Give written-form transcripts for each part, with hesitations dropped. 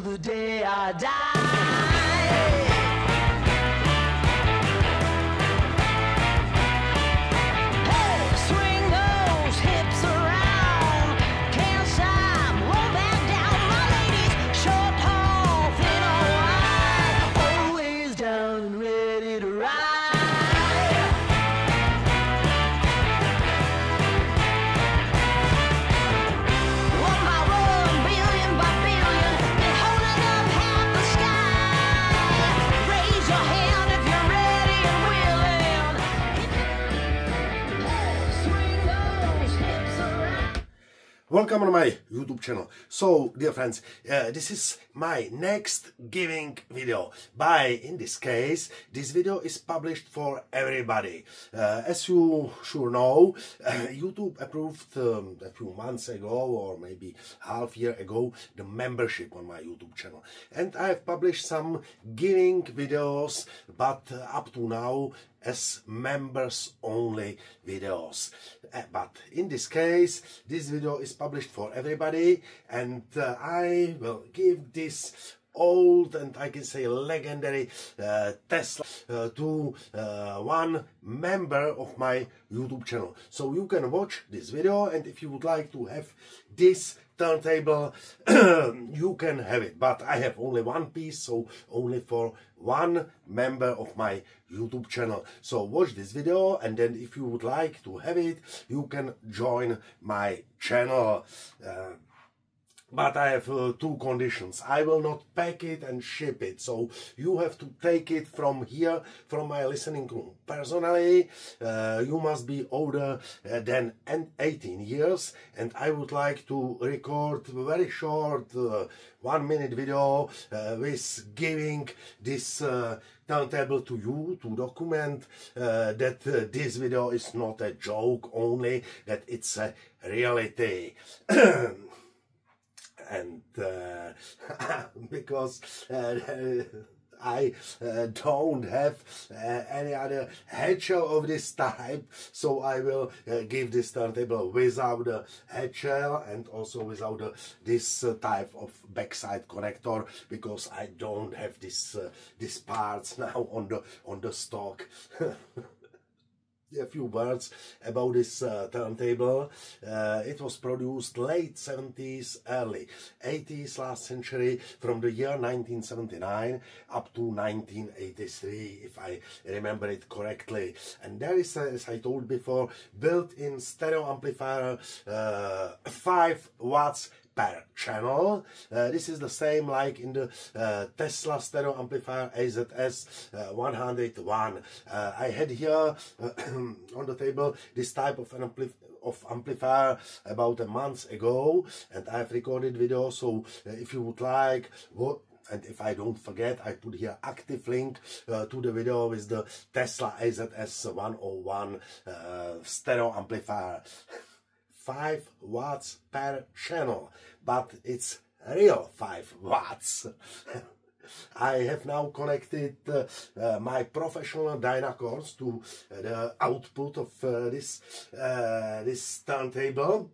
till the day I die. Welcome on my YouTube channel. So, dear friends, this is my next giving video. In this case, this video is published for everybody. As you sure know, YouTube approved a few months ago, or maybe half year ago, the membership on my YouTube channel. And I have published some giving videos, but up to now, as members only videos. But in this case, this video is published for everybody, and I will give this old and I can say legendary Tesla to one member of my YouTube channel. So you can watch this video, and if you would like to have this turntable, you can have it. But I have only one piece, so only for one member of my YouTube channel. So watch this video, and then if you would like to have it, you can join my channel. But I have two conditions. I will not pack it and ship it, so you have to take it from here, from my listening room. Personally, you must be older than 18 years, and I would like to record a very short 1-minute video with giving this turntable to you, to document that this video is not a joke only, that it's a reality. And because I don't have any other headshell of this type, so I will give this turntable without the headshell and also without this type of backside connector, because I don't have this these parts now on the stock. A few words about this turntable. It was produced late 70s, early 80s last century, from the year 1979 up to 1983, if I remember it correctly. And there is, as I told before, built-in stereo amplifier, 5 watts per channel. This is the same like in the Tesla stereo amplifier AZS 101. I had here on the table this type of an amplifier about a month ago, and I've recorded video, so if you would like, and if I don't forget, I put here active link to the video with the Tesla AZS 101 stereo amplifier. 5 watts per channel, but it's real 5 watts. I have now connected my professional Dynacords to the output of this turntable.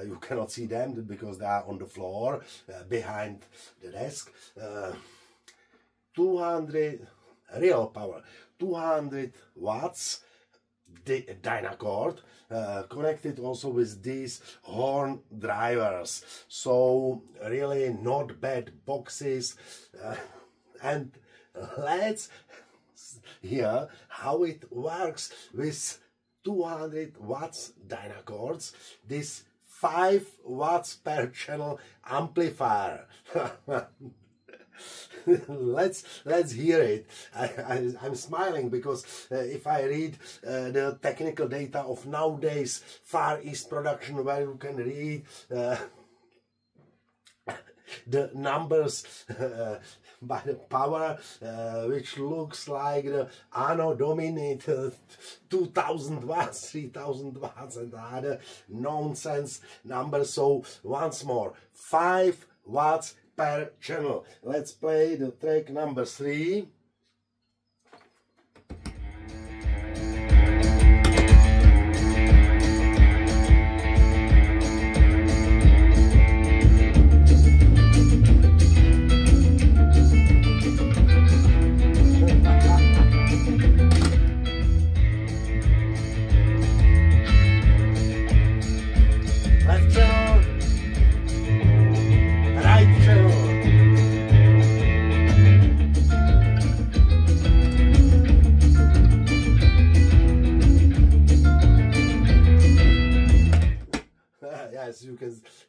You cannot see them because they are on the floor behind the desk. 200 real power, 200 watts. The Dynacord connected also with these horn drivers, so really not bad boxes. And let's hear how it works with 200 watts Dynacords, this 5 watts per channel amplifier. Let's hear it. I'm smiling because if I read the technical data of nowadays Far East production, where you can read the numbers by the power, which looks like the Anno Domini 2000 watts, 3000 watts and other nonsense numbers. So once more, 5 watts per channel. Let's play the track number 3.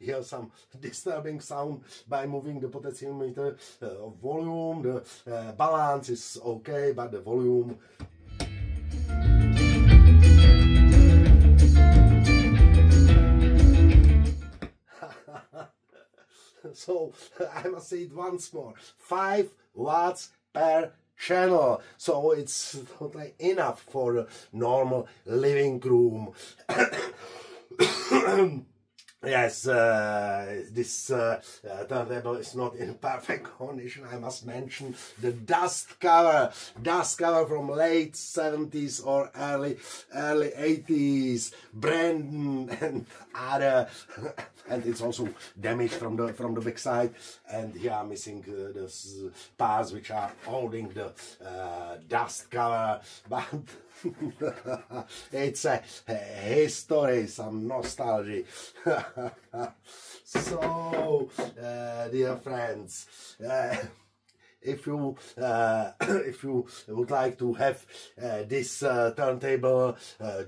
hear some disturbing sound by moving the potentiometer. Volume, the balance is okay, but the volume. So I must say it once more, 5 watts per channel, so it's totally enough for a normal living room. Yes, this turntable is not in perfect condition. I must mention the dust cover from late 70s or early 80s, Brandon and other, and it's also damaged from the back side, and here missing the parts which are holding the dust cover, but it's a history, some nostalgia. So, dear friends, if you would like to have this turntable,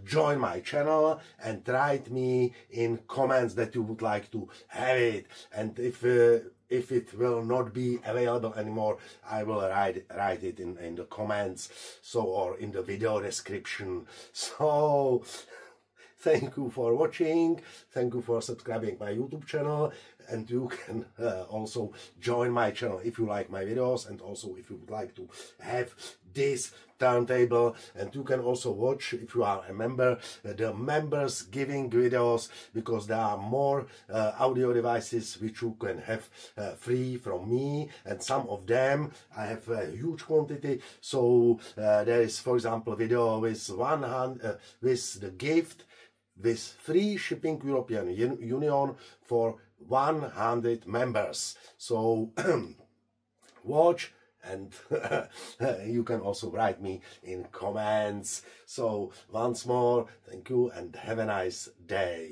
join my channel and write me in comments that you would like to have it, and if it will not be available anymore, I will write it in the comments, so, or in the video description. So thank you for watching, thank you for subscribing my YouTube channel, and you can also join my channel if you like my videos, and also if you would like to have this turntable. And you can also watch, if you are a member, the members giving videos, because there are more audio devices which you can have free from me, and some of them I have a huge quantity. So there is, for example, a video with with the gift with free shipping European Union for 100 members. So watch, and you can also write me in comments. So once more, thank you and have a nice day.